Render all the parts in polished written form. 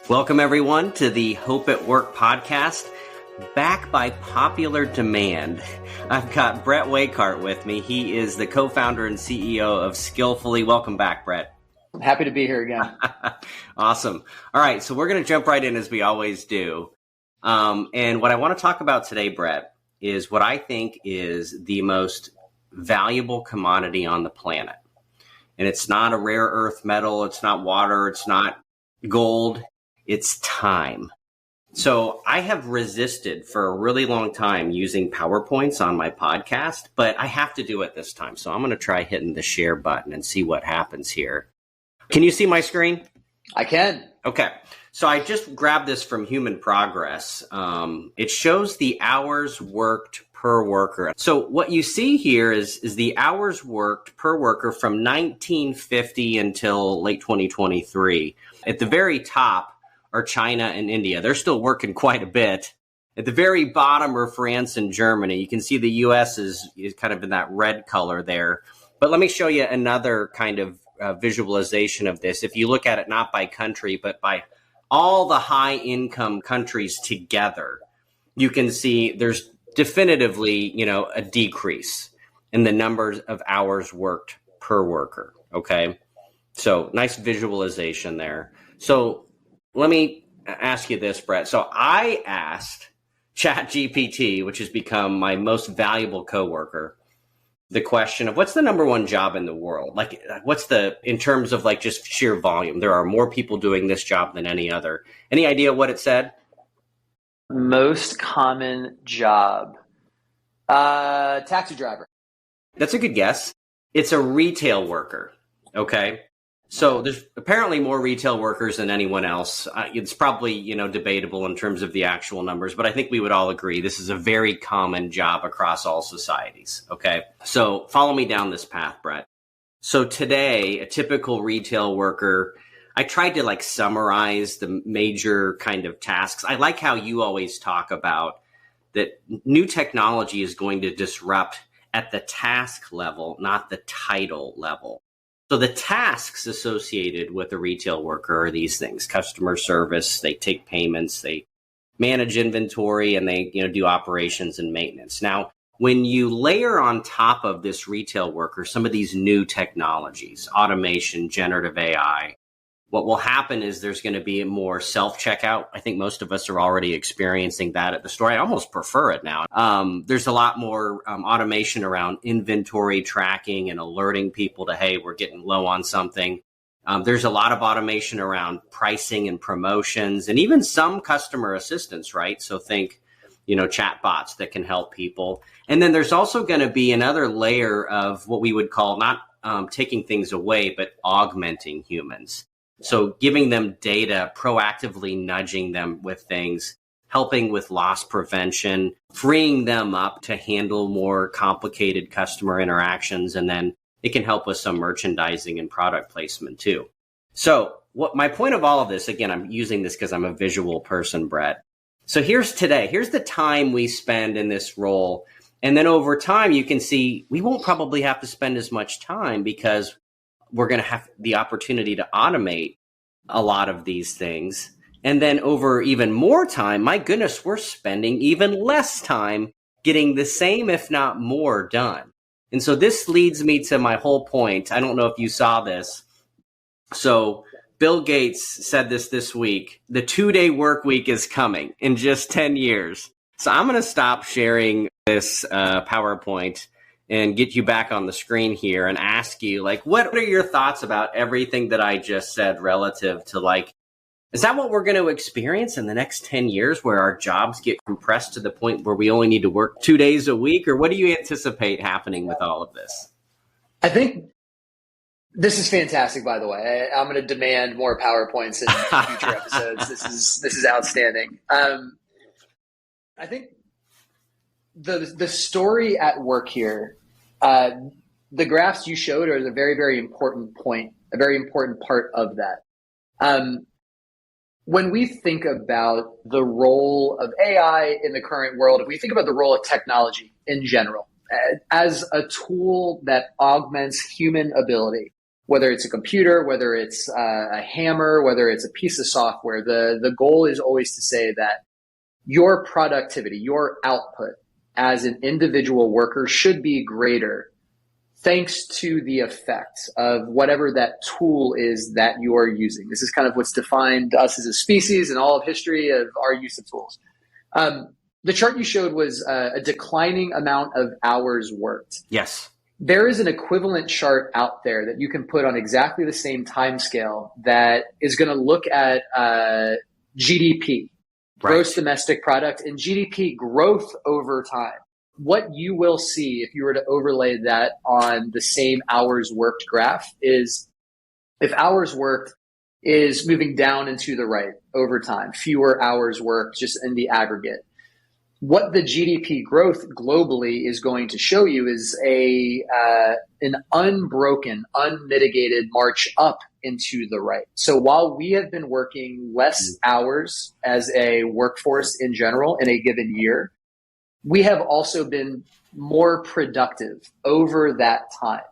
Welcome, everyone, to the Hope at Work podcast, back by popular demand. I've got Brett Wakehart with me. He is the co-founder and CEO of Skillfully. Welcome back, Brett. I'm happy to be here again. Awesome. All right, so we're going to jump right in as we always do. And what I want to talk about today, Brett, is what I think is the most valuable commodity on the planet. And it's not a rare earth metal, it's not water, it's not gold. It's time. So I have resisted for a really long time using PowerPoints on my podcast, but I have to do it this time. So I'm going to try hitting the share button and see what happens here. Can you see my screen? I can. Okay. So I just grabbed this from Human Progress. It shows the hours worked per worker. So what you see here is the hours worked per worker from 1950 until late 2023. At the very top are China and India. They're still working quite a bit. At the very bottom are France and Germany. You can see the US is kind of in that red color there. But let me show you another kind of visualization of this. If you look at it not by country, but by all the high income countries together, you can see there's definitively, a decrease in the numbers of hours worked per worker. Okay. So nice visualization there. So let me ask you this, Brett. So I asked ChatGPT, which has become my most valuable coworker, the question of what's the number one job in the world? Like, in terms of like just sheer volume, there are more people doing this job than any other. Any idea what it said? Most common job. Taxi driver. That's a good guess. It's a retail worker. Okay. So there's apparently more retail workers than anyone else. It's probably, debatable in terms of the actual numbers, but I think we would all agree this is a very common job across all societies. Okay. So follow me down this path, Brett. So today, a typical retail worker, I tried to summarize the major kind of tasks. I like how you always talk about that new technology is going to disrupt at the task level, not the title level. So the tasks associated with a retail worker are these things: customer service, they take payments, they manage inventory, and they do operations and maintenance. Now, when you layer on top of this retail worker some of these new technologies, automation, generative AI, what will happen is there's going to be more self-checkout. I think most of us are already experiencing that at the store. I almost prefer it now. There's a lot more automation around inventory tracking and alerting people to, hey, we're getting low on something. There's a lot of automation around pricing and promotions and even some customer assistance, right? So think, chat bots that can help people. And then there's also going to be another layer of what we would call not taking things away, but augmenting humans. So giving them data, proactively nudging them with things, helping with loss prevention, freeing them up to handle more complicated customer interactions. And then it can help with some merchandising and product placement too. So what my point of all of this, again, I'm using this because I'm a visual person, Brett. So here's the time we spend in this role. And then over time, you can see we won't probably have to spend as much time because we're going to have the opportunity to automate a lot of these things. And then over even more time, my goodness, we're spending even less time getting the same, if not more, done. And so this leads me to my whole point. I don't know if you saw this. So Bill Gates said this week, the 2-day work week is coming in just 10 years. So I'm going to stop sharing this PowerPoint and get you back on the screen here and ask you, what are your thoughts about everything that I just said relative to, is that what we're going to experience in the next 10 years where our jobs get compressed to the point where we only need to work 2 days a week? Or what do you anticipate happening with all of this? I think this is fantastic, by the way. I'm going to demand more PowerPoints in future episodes. This is outstanding. I think the story at work here, the graphs you showed are a very, very important point, a very important part of that. When we think about the role of AI in the current world, if we think about the role of technology in general as a tool that augments human ability, whether it's a computer, whether it's a hammer, whether it's a piece of software. The goal is always to say that your productivity, your output as an individual worker should be greater thanks to the effect of whatever that tool is that you are using. This is kind of what's defined us as a species and all of history of our use of tools. The chart you showed was a declining amount of hours worked. Yes. There is an equivalent chart out there that you can put on exactly the same time scale that is going to look at GDP, gross domestic product, and GDP growth over time. What you will see if you were to overlay that on the same hours worked graph is if hours worked is moving down and to the right over time, fewer hours worked just in the aggregate. What the GDP growth globally is going to show you is an unbroken, unmitigated march up into the right. So while we have been working less hours as a workforce in general in a given year, we have also been more productive over that time.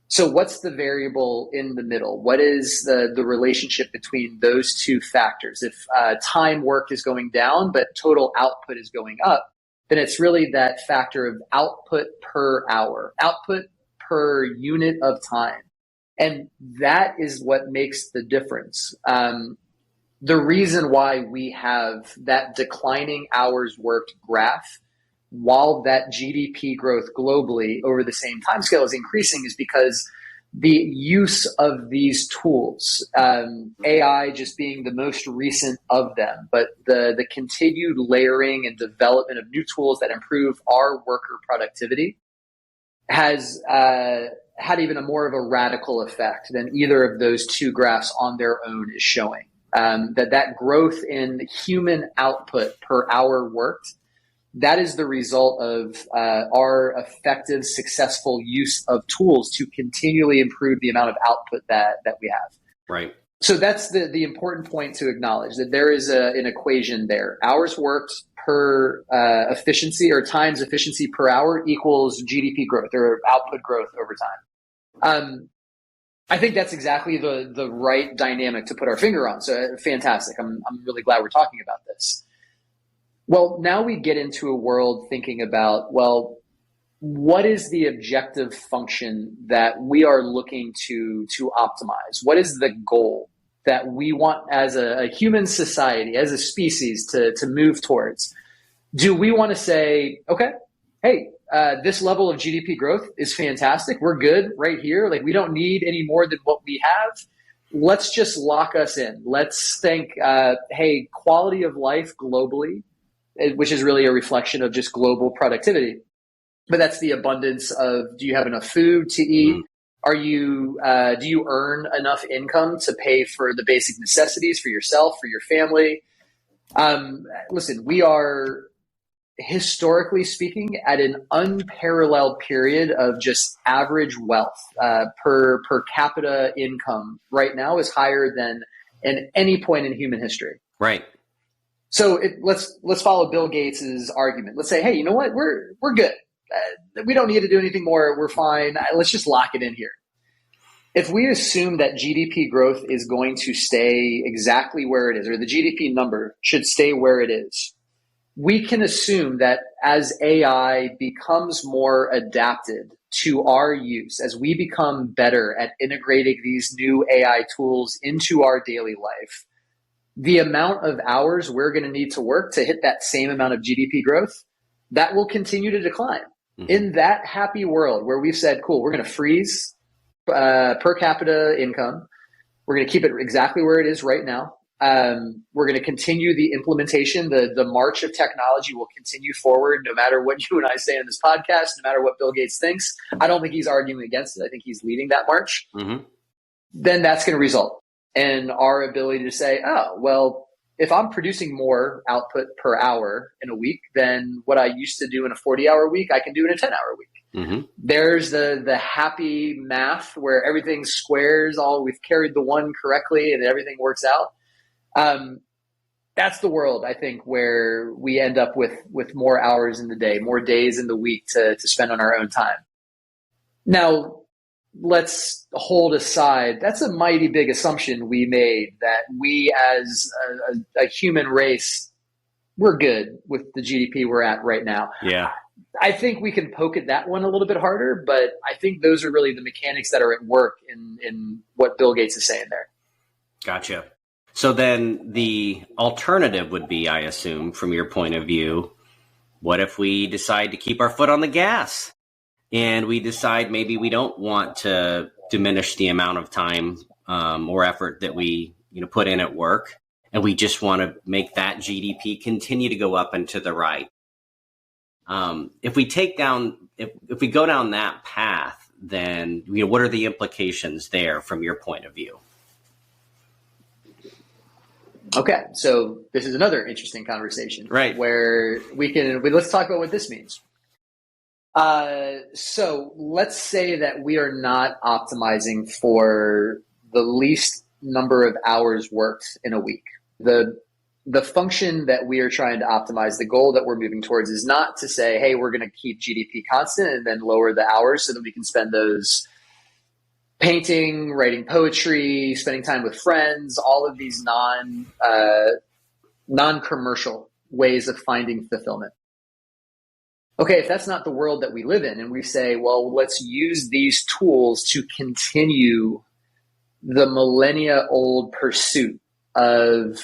So what's the variable in the middle? What is the relationship between those two factors? If time worked is going down, but total output is going up, then it's really that factor of output per hour, output per unit of time. And that is what makes the difference. The reason why we have that declining hours worked graph while that GDP growth globally over the same timescale is increasing is because the use of these tools, AI just being the most recent of them, but the continued layering and development of new tools that improve our worker productivity has had even a more of a radical effect than either of those two graphs on their own is showing. That growth in human output per hour worked, that is the result of our effective, successful use of tools to continually improve the amount of output that we have. Right. So that's the important point to acknowledge, that there is an equation there. Hours worked per efficiency or times efficiency per hour equals GDP growth or output growth over time. I think that's exactly the right dynamic to put our finger on. So fantastic. I'm really glad we're talking about this. Well, now we get into a world thinking about, well, what is the objective function that we are looking to optimize? What is the goal that we want as a human society, as a species to move towards? Do we want to say, okay, hey, this level of GDP growth is fantastic. We're good right here. Like, we don't need any more than what we have. Let's just lock us in. Let's think, hey, quality of life globally, which is really a reflection of just global productivity. But that's the abundance of, do you have enough food to eat? Are you, do you earn enough income to pay for the basic necessities for yourself, for your family? Listen, we are, historically speaking, at an unparalleled period of just average wealth. Per capita income right now is higher than in any point in human history. Right. So let's follow Bill Gates's argument. Let's say, hey, you know what? We're good. We don't need to do anything more. We're fine. Let's just lock it in here. If we assume that GDP growth is going to stay exactly where it is, or the GDP number should stay where it is, we can assume that as AI becomes more adapted to our use, as we become better at integrating these new AI tools into our daily life, the amount of hours we're going to need to work to hit that same amount of GDP growth, that will continue to decline. Mm-hmm. In that happy world where we've said, cool, we're going to freeze per capita income. We're going to keep it exactly where it is right now. We're going to continue the implementation. The march of technology will continue forward no matter what you and I say in this podcast, no matter what Bill Gates thinks. I don't think he's arguing against it. I think he's leading that march. Mm-hmm. Then that's going to result in our ability to say, oh, well, if I'm producing more output per hour in a week than what I used to do in a 40-hour week, I can do in a 10-hour week. Mm-hmm. There's the happy math where everything squares, we've carried the one correctly and everything works out. That's the world, I think, where we end up with more hours in the day, more days in the week to spend on our own time. Now, let's hold aside, that's a mighty big assumption we made, that we as a human race, we're good with the GDP we're at right now. Yeah. I think we can poke at that one a little bit harder, but I think those are really the mechanics that are at work in what Bill Gates is saying there. Gotcha. So then the alternative would be, I assume, from your point of view, what if we decide to keep our foot on the gas and we decide maybe we don't want to diminish the amount of time or effort that we put in at work, and we just want to make that GDP continue to go up and to the right? If we go down that path, then what are the implications there from your point of view? Okay, so this is another interesting conversation, right? Where let's talk about what this means. So let's say that we are not optimizing for the least number of hours worked in a week. The function that we are trying to optimize, the goal that we're moving towards, is not to say, hey, we're going to keep GDP constant and then lower the hours so that we can spend those painting, writing poetry, spending time with friends, all of these non-commercial ways of finding fulfillment. Okay, if that's not the world that we live in, and we say, well, let's use these tools to continue the millennia-old pursuit of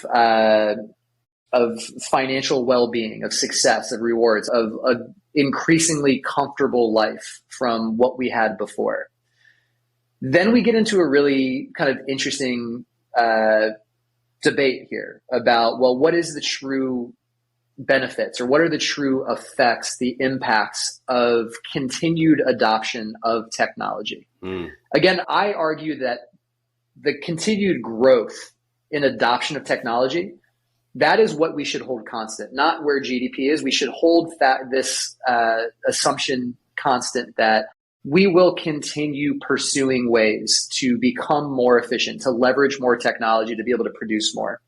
financial well-being, of success, of rewards, of an increasingly comfortable life from what we had before, then we get into a really kind of interesting debate here about, well, what is the true benefits, or what are the true effects, the impacts of continued adoption of technology? Again, I argue that the continued growth in adoption of technology, that is what we should hold constant, not where GDP is. We should hold this assumption constant that we will continue pursuing ways to become more efficient, to leverage more technology, to be able to produce more.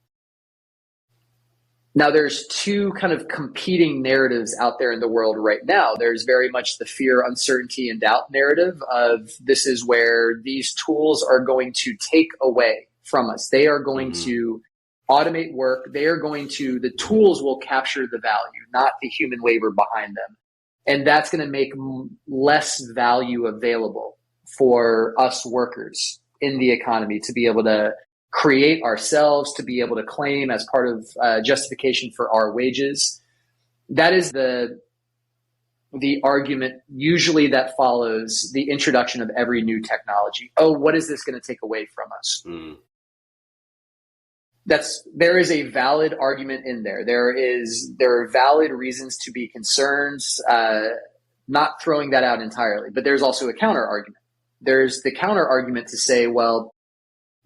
Now, there's two kind of competing narratives out there in the world right now. There's very much the fear, uncertainty, and doubt narrative of this is where these tools are going to take away from us. They are going to automate work. The tools will capture the value, not the human labor behind them. And that's going to make less value available for us workers in the economy to be able to create ourselves, to be able to claim as part of justification for our wages. That is the argument usually that follows the introduction of every new technology. Oh, what is this going to take away from us? There is a valid argument in there. There are valid reasons to be concerned, not throwing that out entirely, but there's also a counter argument. There's the counter argument to say, well,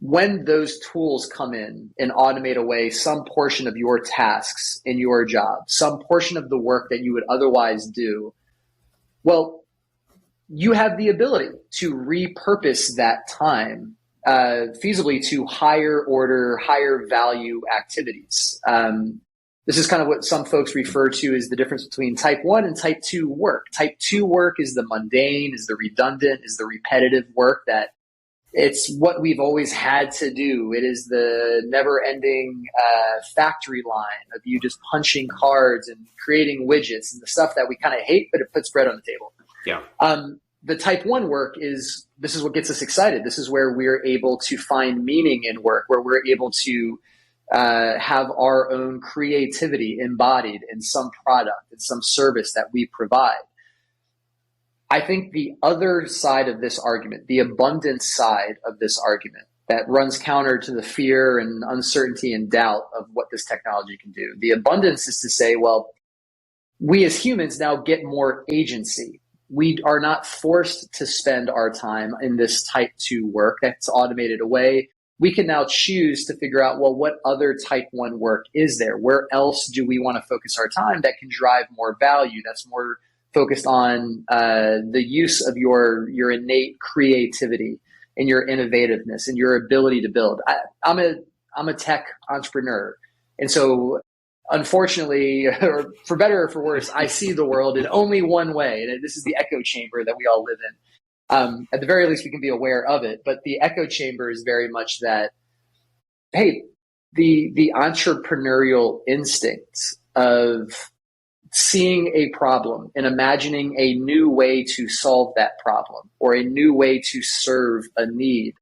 when those tools come in and automate away some portion of your tasks in your job, some portion of the work that you would otherwise do, well, you have the ability to repurpose that time feasibly to higher order, higher value activities. This is kind of what some folks refer to as the difference between type 1 and type 2 work. Type 2 work is the mundane, is the redundant, is the repetitive work that it's what we've always had to do. It is the never-ending factory line of you just punching cards and creating widgets and the stuff that we kind of hate, but it puts bread on the table. Yeah. The type 1 work this is what gets us excited. This is where we're able to find meaning in work, where we're able to have our own creativity embodied in some product, in some service that we provide. I think the other side of this argument, the abundance side of this argument that runs counter to the fear and uncertainty and doubt of what this technology can do. The abundance is to say, well, we as humans now get more agency. We are not forced to spend our time in this type 2 work that's automated away. We can now choose to figure out, well, what other type 1 work is there? Where else do we want to focus our time that can drive more value, that's more focused on the use of your innate creativity and your innovativeness and your ability to build. I'm a tech entrepreneur. And so unfortunately, or for better or for worse, I see the world in only one way. And this is the echo chamber that we all live in. At the very least, we can be aware of it. But the echo chamber is very much that, hey, the entrepreneurial instincts of seeing a problem and imagining a new way to solve that problem or a new way to serve a need.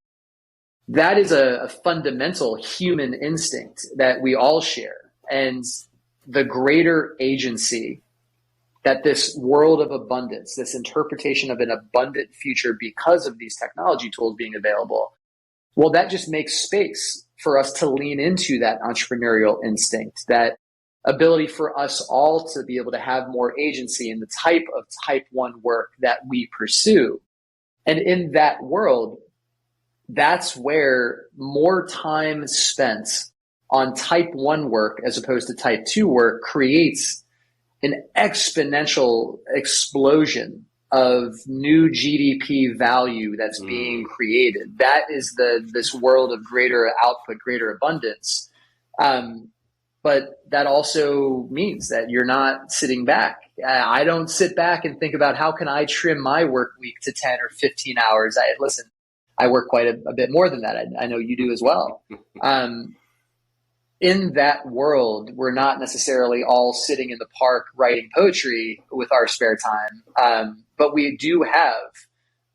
That is a fundamental human instinct that we all share. And the greater agency that this world of abundance, this interpretation of an abundant future because of these technology tools being available, well, that just makes space for us to lean into that entrepreneurial instinct, that ability for us all to be able to have more agency in the type of type 1 work that we pursue. And in that world, that's where more time spent on type 1 work as opposed to type 2 work creates an exponential explosion of new GDP value that's being created. That is this world of greater output, greater abundance. But that also means that you're not sitting back. I don't sit back and think about how can I trim my work week to 10 or 15 hours. I work quite a bit more than that. I know you do as well. In that world, we're not necessarily all sitting in the park writing poetry with our spare time. But we do have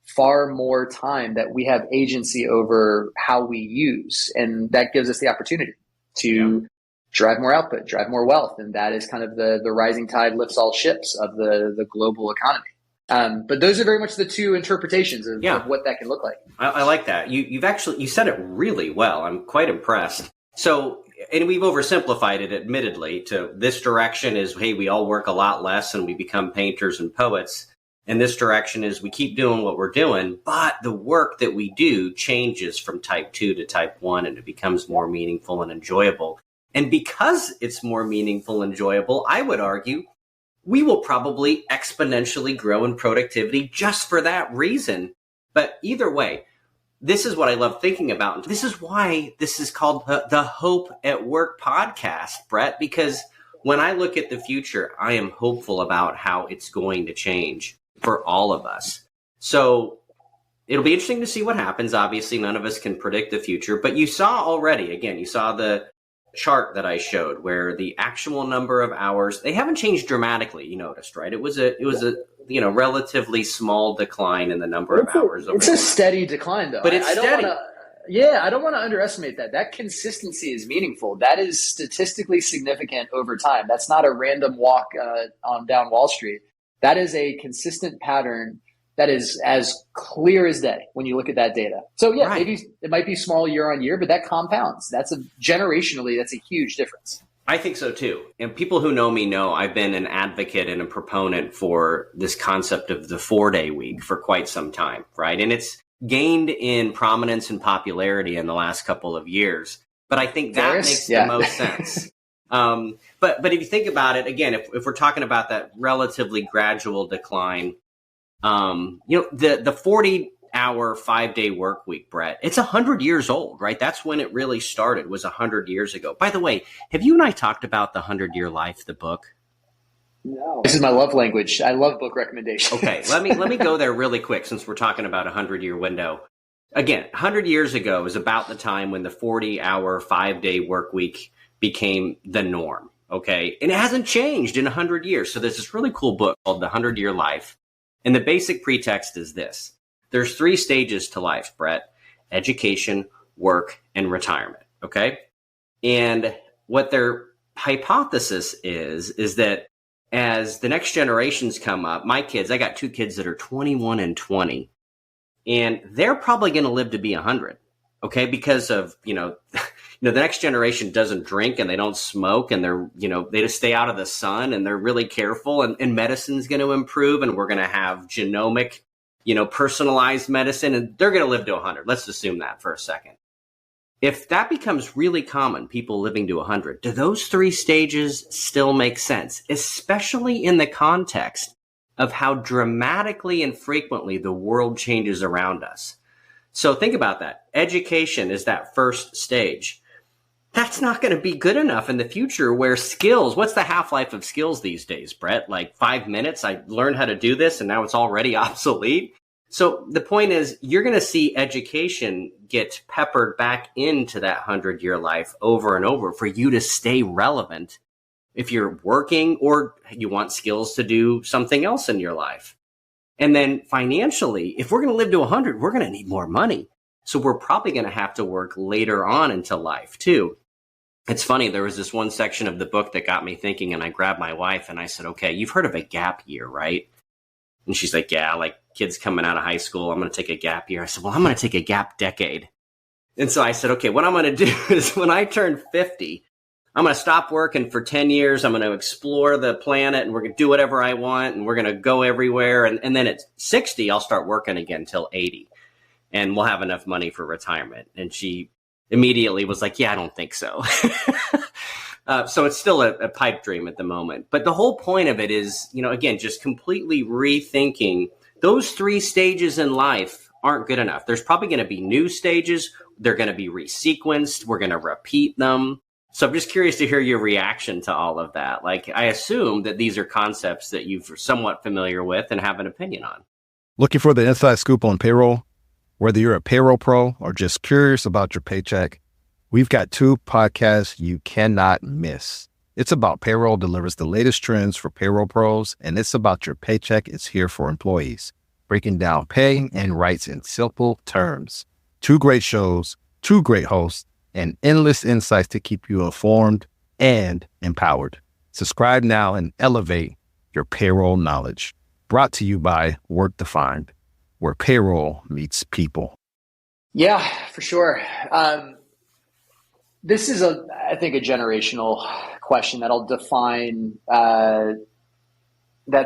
far more time that we have agency over how we use. And that gives us the opportunity to drive more output, drive more wealth. And that is kind of the rising tide lifts all ships of the global economy. But those are very much the two interpretations of what that can look like. I like that. You said it really well. I'm quite impressed. So, and we've oversimplified it, admittedly, to this direction is, hey, we all work a lot less and we become painters and poets. And this direction is we keep doing what we're doing, but the work that we do changes from type 2 to type 1 and it becomes more meaningful and enjoyable. And because it's more meaningful and enjoyable, I would argue we will probably exponentially grow in productivity just for that reason. But either way, this is what I love thinking about. This is why this is called the Hope at Work podcast, Brett, because when I look at the future, I am hopeful about how it's going to change for all of us. So it'll be interesting to see what happens. Obviously, none of us can predict the future, but you saw already, again, you saw the chart that I showed where the actual number of hours, they haven't changed dramatically, you noticed, right? It was a relatively small decline in the number of hours. It's a steady decline, though. But it's steady. I don't want to underestimate that. That consistency is meaningful. That is statistically significant over time. That's not a random walk on down Wall Street. That is a consistent pattern that is as clear as day when you look at that data. So maybe it might be small year on year, but that compounds. Generationally, that's a huge difference. I think so too. And people who know me know I've been an advocate and a proponent for this concept of the 4-day week for quite some time, right? And it's gained in prominence and popularity in the last couple of years. But I think that makes the most sense. But if you think about it, again, if we're talking about that relatively gradual decline, the 40-hour 5-day work week, Brett, it's 100 years old, right? That's when it really started, was 100 years ago. By the way, have you and I talked about The 100-Year Life, the book? No. This is my love language. I love book recommendations. Okay, let me go there really quick since we're talking about a 100-year window. Again, 100 years ago is about the time when the 40-hour 5-day work week became the norm, okay? And it hasn't changed in 100 years. So there's this really cool book called The 100-Year Life. And the basic pretext is this. There's 3 stages to life, Brett: education, work, and retirement, okay? And what their hypothesis is that as the next generations come up, my kids, I got 2 kids that are 21 and 20, and they're probably going to live to be 100, okay? Because of, the next generation doesn't drink and they don't smoke and they just stay out of the sun and they're really careful and medicine's going to improve and we're going to have genomic, personalized medicine and they're going to live to 100. Let's assume that for a second. If that becomes really common, people living to 100, do those 3 stages still make sense, especially in the context of how dramatically and frequently the world changes around us? So think about that. Education is that first stage. That's not going to be good enough in the future where skills, what's the half-life of skills these days, Brett? Like 5 minutes, I learned how to do this and now it's already obsolete. So the point is, you're going to see education get peppered back into that 100-year life over and over for you to stay relevant if you're working or you want skills to do something else in your life. And then financially, if we're going to live to 100, we're going to need more money. So we're probably going to have to work later on into life too. It's funny, there was this one section of the book that got me thinking, and I grabbed my wife and I said, okay, you've heard of a gap year, right? And she's like, yeah, like kids coming out of high school, I'm going to take a gap year. I said, well, I'm going to take a gap decade. And so I said, okay, what I'm going to do is when I turn 50, I'm going to stop working for 10 years. I'm going to explore the planet and we're going to do whatever I want and we're going to go everywhere. And then at 60, I'll start working again till 80 and we'll have enough money for retirement. And she immediately was like, yeah, I don't think so. So it's still a pipe dream at the moment. But the whole point of it is, again, just completely rethinking those 3 stages in life aren't good enough. There's probably going to be new stages. They're going to be resequenced. We're going to repeat them. So I'm just curious to hear your reaction to all of that. Like, I assume that these are concepts that you're somewhat familiar with and have an opinion on. Looking for the inside scoop on payroll? Whether you're a payroll pro or just curious about your paycheck, we've got 2 podcasts you cannot miss. It's About Payroll delivers the latest trends for payroll pros, and It's About Your Paycheck is here for employees, breaking down pay and rights in simple terms. 2 great shows, 2 great hosts, and endless insights to keep you informed and empowered. Subscribe now and elevate your payroll knowledge. Brought to you by Work Defined, where payroll meets people. Yeah, for sure. This is, I think, a generational question that'll define that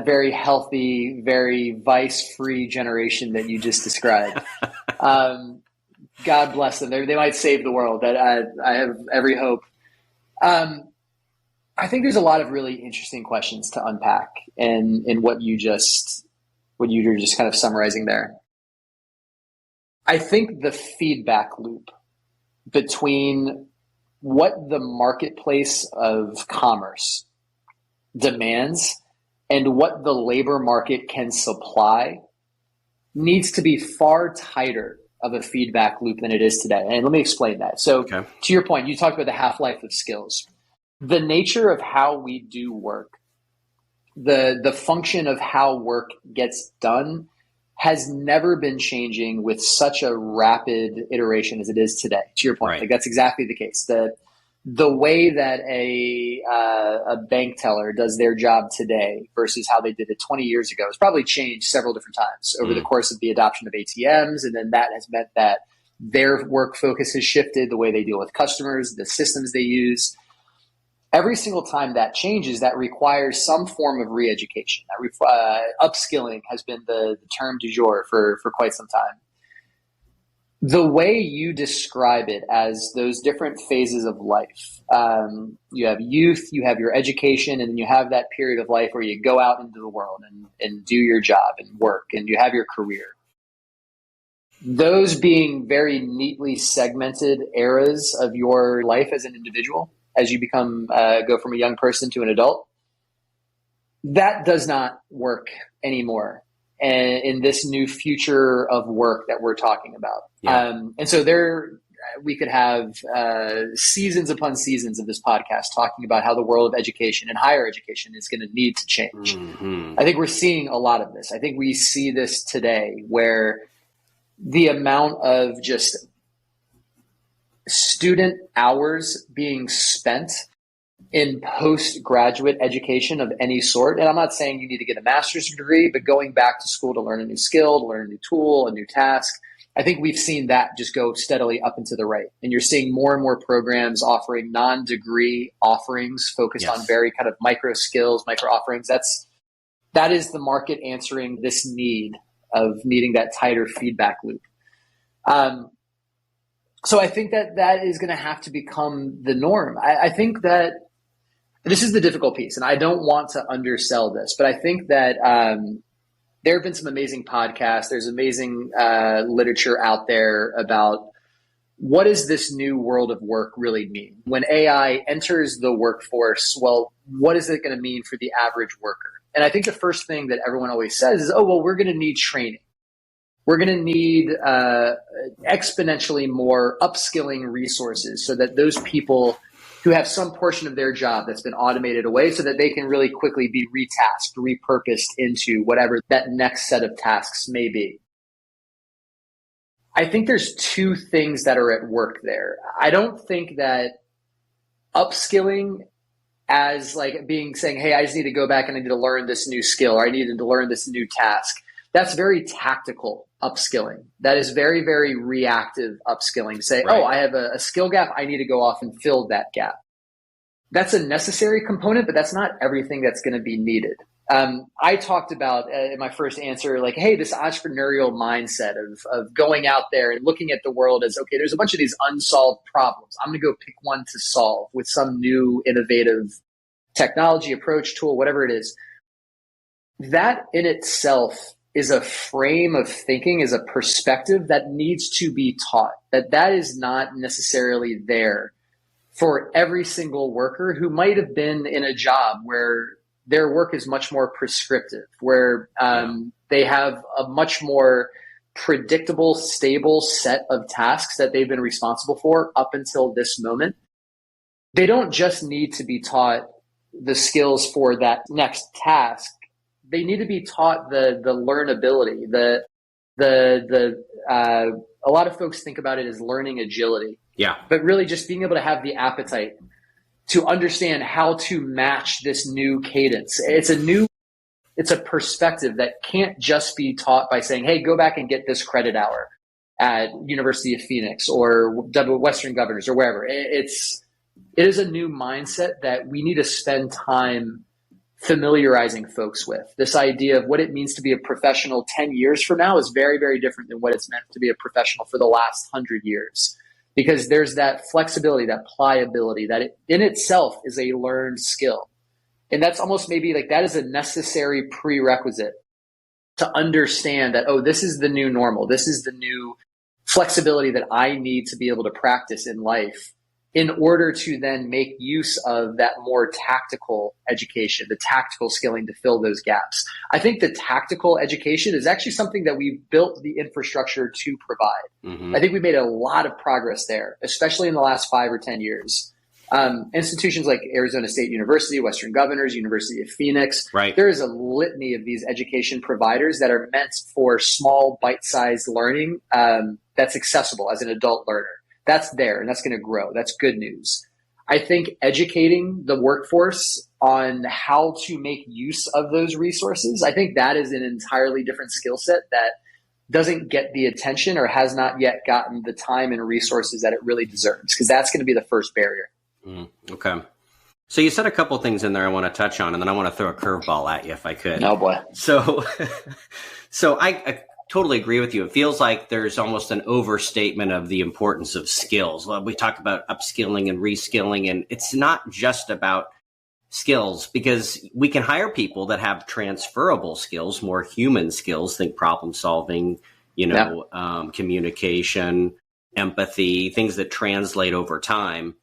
very healthy, very vice-free generation that you just described. God bless them. They might save the world. I have every hope. I think there's a lot of really interesting questions to unpack in what you were just kind of summarizing there. I think the feedback loop between what the marketplace of commerce demands and what the labor market can supply needs to be far tighter of a feedback loop than it is today. And let me explain that. So To your point, you talked about the half-life of skills. The nature of how we do work, the function of how work gets done has never been changing with such a rapid iteration as it is today. To your point, right. Like that's exactly the case. The way that a bank teller does their job today versus how they did it 20 years ago has probably changed several different times over the course of the adoption of ATMs. And then that has meant that their work focus has shifted, the way they deal with customers, the systems they use. Every single time that changes, that requires some form of re-education. Upskilling has been the term du jour for quite some time. The way you describe it as those different phases of life, you have youth, you have your education, and then you have that period of life where you go out into the world and do your job and work, and you have your career. Those being very neatly segmented eras of your life as an individual, as you go from a young person to an adult, that does not work anymore. And in this new future of work that we're talking about. Yeah. And so we could have seasons upon seasons of this podcast talking about how the world of education and higher education is going to need to change. Mm-hmm. I think we're seeing a lot of this. I think we see this today where the amount of just student hours being spent in postgraduate education of any sort. And I'm not saying you need to get a master's degree, but going back to school to learn a new skill, to learn a new tool, a new task. I think we've seen that just go steadily up and to the right. And you're seeing more and more programs offering non-degree offerings focused on very kind of micro skills, micro offerings. That is the market answering this need of needing that tighter feedback loop. So I think that is going to have to become the norm. I think that this is the difficult piece, and I don't want to undersell this, but I think that there have been some amazing podcasts. There's amazing literature out there about what does this new world of work really mean? When AI enters the workforce, well, what is it going to mean for the average worker? And I think the first thing that everyone always says is, oh, well, we're going to need training. we're going to need exponentially more upskilling resources so that those people who have some portion of their job that's been automated away so that they can really quickly be retasked, repurposed into whatever that next set of tasks may be. I think there's two things that are at work there. I don't think that upskilling as like being saying, hey, I just need to go back and I need to learn this new skill or I needed to learn this new task. That's very tactical upskilling. That is very, very reactive upskilling to say, right. Oh, I have a skill gap. I need to go off and fill that gap. That's a necessary component, but that's not everything that's going to be needed. I talked about in my first answer, like, hey, this entrepreneurial mindset of going out there and looking at the world as, okay, there's a bunch of these unsolved problems. I'm going to go pick one to solve with some new innovative technology, approach, tool, whatever it is. That in itself is a frame of thinking, is a perspective that needs to be taught, that is not necessarily there for every single worker who might have been in a job where their work is much more prescriptive, where they have a much more predictable, stable set of tasks that they've been responsible for up until this moment. They don't just need to be taught the skills for that next task. They need to be taught the learnability, a lot of folks think about it as learning agility. Yeah. But really just being able to have the appetite to understand how to match this new cadence. It's a perspective that can't just be taught by saying, hey, go back and get this credit hour at University of Phoenix or Western Governors or wherever. It is a new mindset that we need to spend time familiarizing folks with. This idea of what it means to be a professional 10 years from now is very, very different than what it's meant to be a professional for the last 100 years. Because there's that flexibility, that pliability, that it in itself is a learned skill. And that's almost maybe like that is a necessary prerequisite to understand that, oh, this is the new normal. This is the new flexibility that I need to be able to practice in life in order to then make use of that more tactical education, the tactical skilling to fill those gaps. I think the tactical education is actually something that we've built the infrastructure to provide. Mm-hmm. I think we made a lot of progress there, especially in the last 5 or 10 years. Institutions like Arizona State University, Western Governors, University of Phoenix, right. There is a litany of these education providers that are meant for small bite-sized learning that's accessible as an adult learner. That's there and that's going to grow. That's good news. I think educating the workforce on how to make use of those resources, I think that is an entirely different skill set that doesn't get the attention or has not yet gotten the time and resources that it really deserves, because that's going to be the first barrier. Okay. So you said a couple things in there I want to touch on, and then I want to throw a curveball at you if I could. Oh boy. So I totally agree with you. It feels like there's almost an overstatement of the importance of skills. We talk about upskilling and reskilling, and it's not just about skills, because we can hire people that have transferable skills, more human skills, think problem solving, communication, empathy, things that translate over time.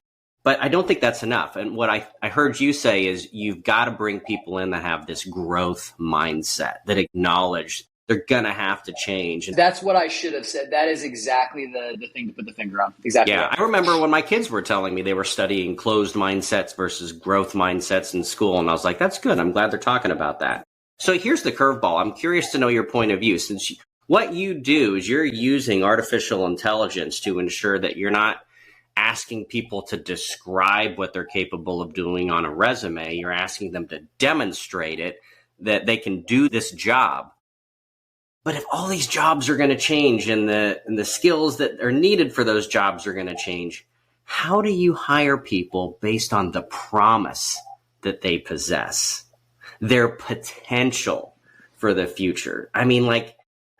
But I don't think that's enough. And what I heard you say is you've got to bring people in that have this growth mindset, that acknowledge they're going to have to change. That's what I should have said. That is exactly the thing to put the finger on. Exactly. Yeah. Right. I remember when my kids were telling me they were studying closed mindsets versus growth mindsets in school. And I was like, that's good. I'm glad they're talking about that. So here's the curveball. I'm curious to know your point of view. Since what you do is you're using artificial intelligence to ensure that you're not asking people to describe what they're capable of doing on a resume. You're asking them to demonstrate it, that they can do this job. But if all these jobs are going to change and the skills that are needed for those jobs are going to change, how do you hire people based on the promise that they possess, their potential for the future? I mean,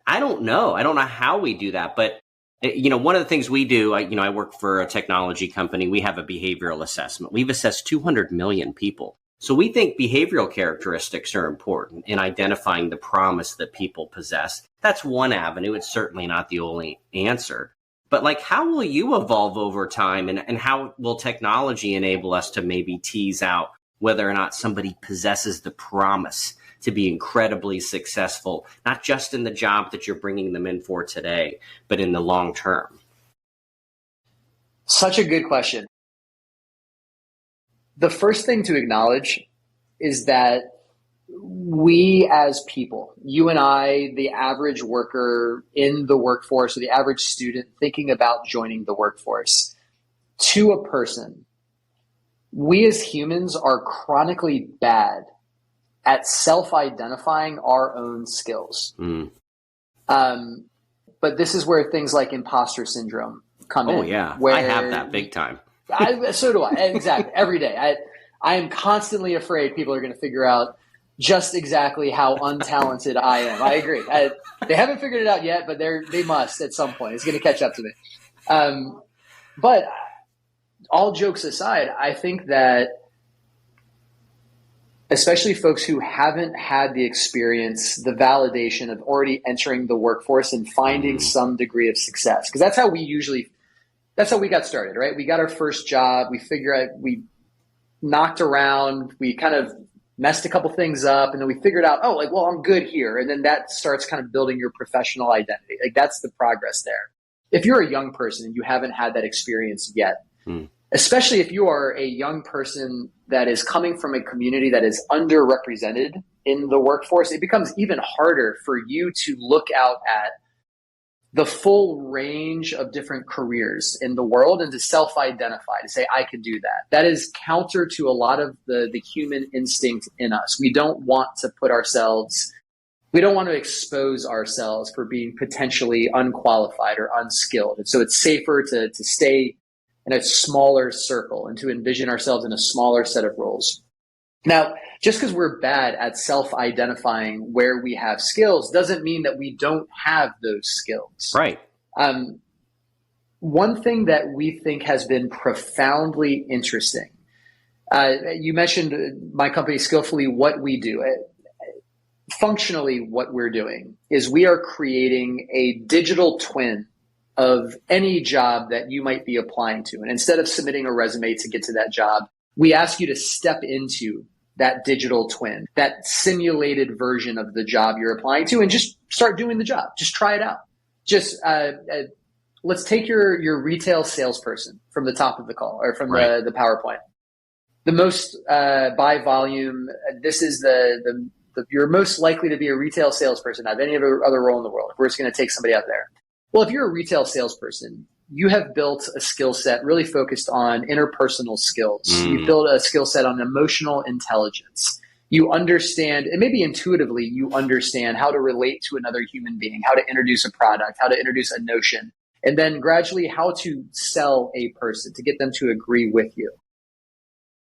I don't know. I don't know how we do that. But, one of the things we do, I work for a technology company. We have a behavioral assessment. We've assessed 200 million people. So we think behavioral characteristics are important in identifying the promise that people possess. That's one avenue. It's certainly not the only answer. But how will you evolve over time, and how will technology enable us to maybe tease out whether or not somebody possesses the promise to be incredibly successful, not just in the job that you're bringing them in for today, but in the long term? Such a good question. The first thing to acknowledge is that we as people, you and I, the average worker in the workforce, or the average student thinking about joining the workforce, to a person, we as humans are chronically bad at self-identifying our own skills. But this is where things like imposter syndrome come in. Oh, yeah. Where I have that big time. So do I. Exactly. Every day. I am constantly afraid people are going to figure out just exactly how untalented I am. I agree. They haven't figured it out yet, but they must at some point. It's going to catch up to me. But all jokes aside, I think that especially folks who haven't had the experience, the validation of already entering the workforce and finding some degree of success, because that's how we got started, right? We got our first job. We knocked around, we kind of messed a couple things up, and then we figured out, I'm good here. And then that starts kind of building your professional identity. Like, that's the progress there. If you're a young person and you haven't had that experience yet, especially if you are a young person that is coming from a community that is underrepresented in the workforce, it becomes even harder for you to look out at the full range of different careers in the world and to self-identify, to say, I can do that. That is counter to a lot of the human instinct in us. We don't want to expose ourselves for being potentially unqualified or unskilled. And so it's safer to stay in a smaller circle and to envision ourselves in a smaller set of roles. Now, just because we're bad at self-identifying where we have skills doesn't mean that we don't have those skills. Right. One thing that we think has been profoundly interesting, you mentioned my company, Skillfully, what we do. Functionally, what we're doing is we are creating a digital twin of any job that you might be applying to. And instead of submitting a resume to get to that job, we ask you to step into that digital twin, that simulated version of the job you're applying to, and just start doing the job. Just try it out. Just let's take your retail salesperson from the top of the call, or from the PowerPoint. The most by volume, this is you're most likely to be a retail salesperson out of any other role in the world. We're just going to take somebody out there. Well, if you're a retail salesperson, you have built a skill set really focused on interpersonal skills. You've built a skill set on emotional intelligence. You understand, and maybe intuitively, you understand how to relate to another human being, how to introduce a product, how to introduce a notion, and then gradually how to sell a person to get them to agree with you.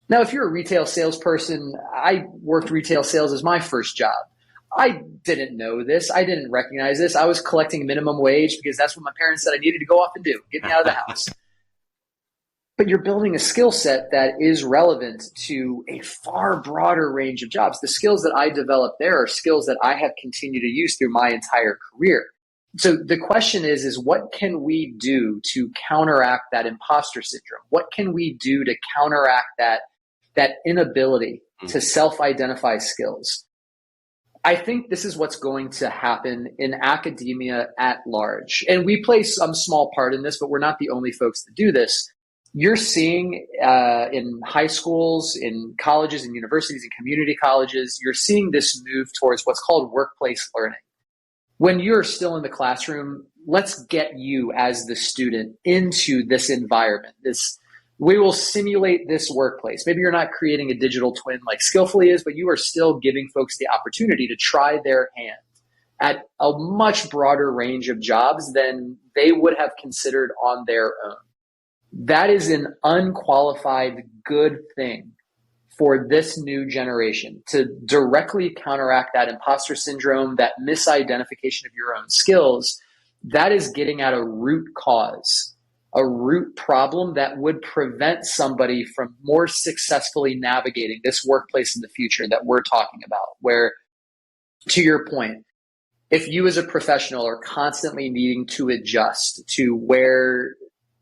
Now, if you're a retail salesperson, I worked retail sales as my first job. I didn't know this. I didn't recognize this. I was collecting minimum wage because that's what my parents said I needed to go off and do. Get me out of the house. But you're building a skill set that is relevant to a far broader range of jobs. The skills that I developed there are skills that I have continued to use through my entire career. So the question is what can we do to counteract that imposter syndrome? What can we do to counteract that inability to self-identify skills? I think this is what's going to happen in academia at large. And we play some small part in this, but we're not the only folks that do this. You're seeing in high schools, in colleges, in universities, in community colleges, you're seeing this move towards what's called workplace learning. When you're still in the classroom, let's get you as the student into this environment. We will simulate this workplace. Maybe you're not creating a digital twin like Skillfully is, but you are still giving folks the opportunity to try their hand at a much broader range of jobs than they would have considered on their own. That is an unqualified good thing for this new generation to directly counteract that imposter syndrome, that misidentification of your own skills. That is getting at a root cause, a root problem that would prevent somebody from more successfully navigating this workplace in the future that we're talking about, where, to your point, if you as a professional are constantly needing to adjust to where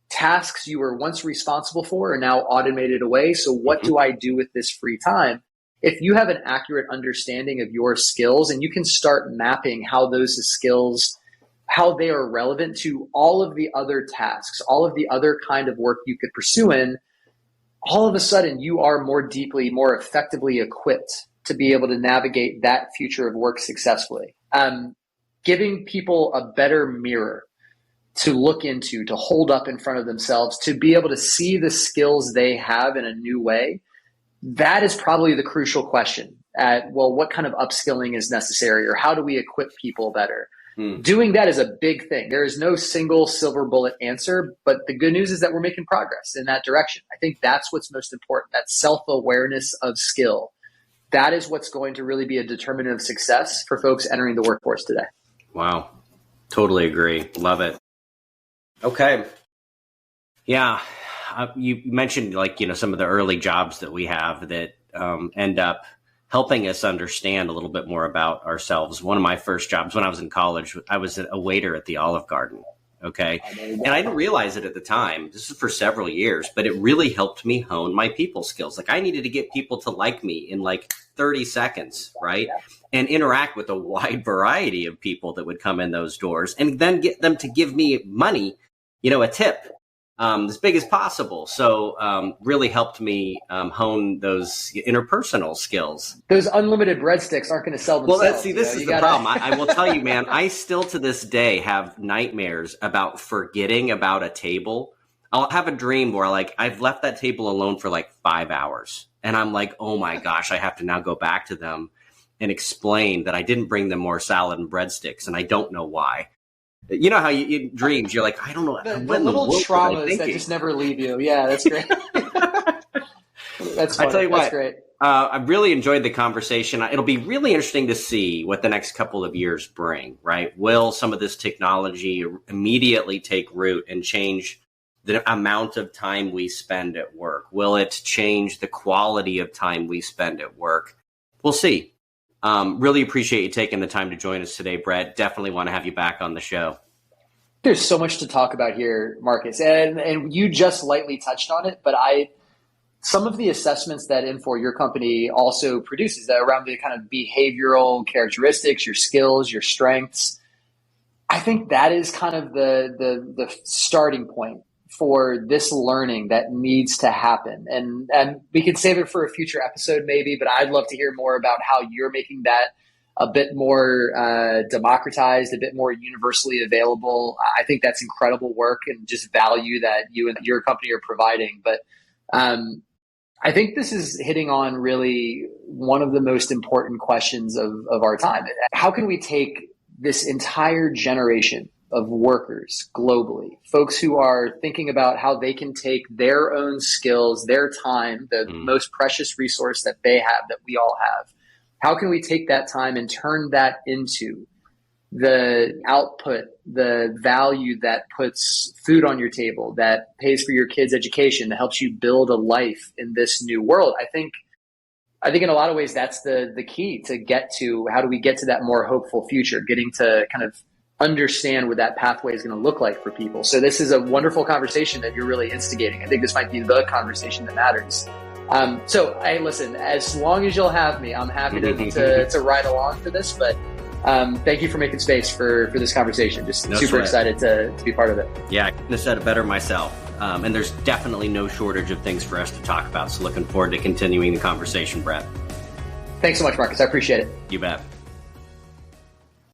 tasks you were once responsible for are now automated away, so what do I do with this free time? if you have an accurate understanding of your skills and you can start mapping how those skills, how they are relevant to all of the other tasks, all of the other kind of work you could pursue in, all of a sudden you are more deeply, more effectively equipped to be able to navigate that future of work successfully. Giving people a better mirror to look into, to hold up in front of themselves, to be able to see the skills they have in a new way. That is probably the crucial question what kind of upskilling is necessary, or how do we equip people better? Doing that is a big thing. There is no single silver bullet answer, but the good news is that we're making progress in that direction. I think that's what's most important, that self-awareness of skill. That is what's going to really be a determinant of success for folks entering the workforce today. Wow. Totally agree. Love it. Okay. Yeah. You mentioned some of the early jobs that we have that end up helping us understand a little bit more about ourselves. One of my first jobs when I was in college, I was a waiter at the Olive Garden. Okay. And I didn't realize it at the time. This is for several years, but it really helped me hone my people skills. Like I needed to get people to like me in 30 seconds, right? Yeah. And interact with a wide variety of people that would come in those doors, and then get them to give me money, a tip, as big as possible. So really helped me hone those interpersonal skills. Those unlimited breadsticks aren't going to sell themselves. Well, this is the problem. I will tell you, man, I still to this day have nightmares about forgetting about a table. I'll have a dream where I've left that table alone for 5 hours. And I'm like, oh my gosh, I have to now go back to them and explain that I didn't bring them more salad and breadsticks. And I don't know why. You know how in dreams, you're like, I don't know. The little traumas that just never leave you. Yeah, that's great. That's funny. I tell you what, that's great. I really enjoyed the conversation. It'll be really interesting to see what the next couple of years bring, right? Will some of this technology immediately take root and change the amount of time we spend at work? Will it change the quality of time we spend at work? We'll see. Really appreciate you taking the time to join us today, Brett. Definitely want to have you back on the show. There's so much to talk about here, Marcus, and you just lightly touched on it, but some of the assessments that Infor, your company, also produces that around the kind of behavioral characteristics, your skills, your strengths, I think that is kind of the starting point for this learning that needs to happen. And we can save it for a future episode maybe, but I'd love to hear more about how you're making that a bit more democratized, a bit more universally available. I think that's incredible work and just value that you and your company are providing. But I think this is hitting on really one of the most important questions of our time. How can we take this entire generation of workers globally, folks who are thinking about how they can take their own skills, their time, the most precious resource that they have, that we all have, how can we take that time and turn that into the output, the value that puts food on your table, that pays for your kids' education, that helps you build a life in this new world? I think in a lot of ways that's the key to get to. How do we get to that more hopeful future, getting to kind of understand what that pathway is going to look like for people? So this is a wonderful conversation that you're really instigating. I think this might be the conversation that matters. So hey, listen, as long as you'll have me, I'm happy to ride along for this, but thank you for making space for this conversation. Just super excited to be part of it. Yeah, I couldn't have said it better myself. And there's definitely no shortage of things for us to talk about. So looking forward to continuing the conversation, Brett. Thanks so much, Marcus. I appreciate it. You bet.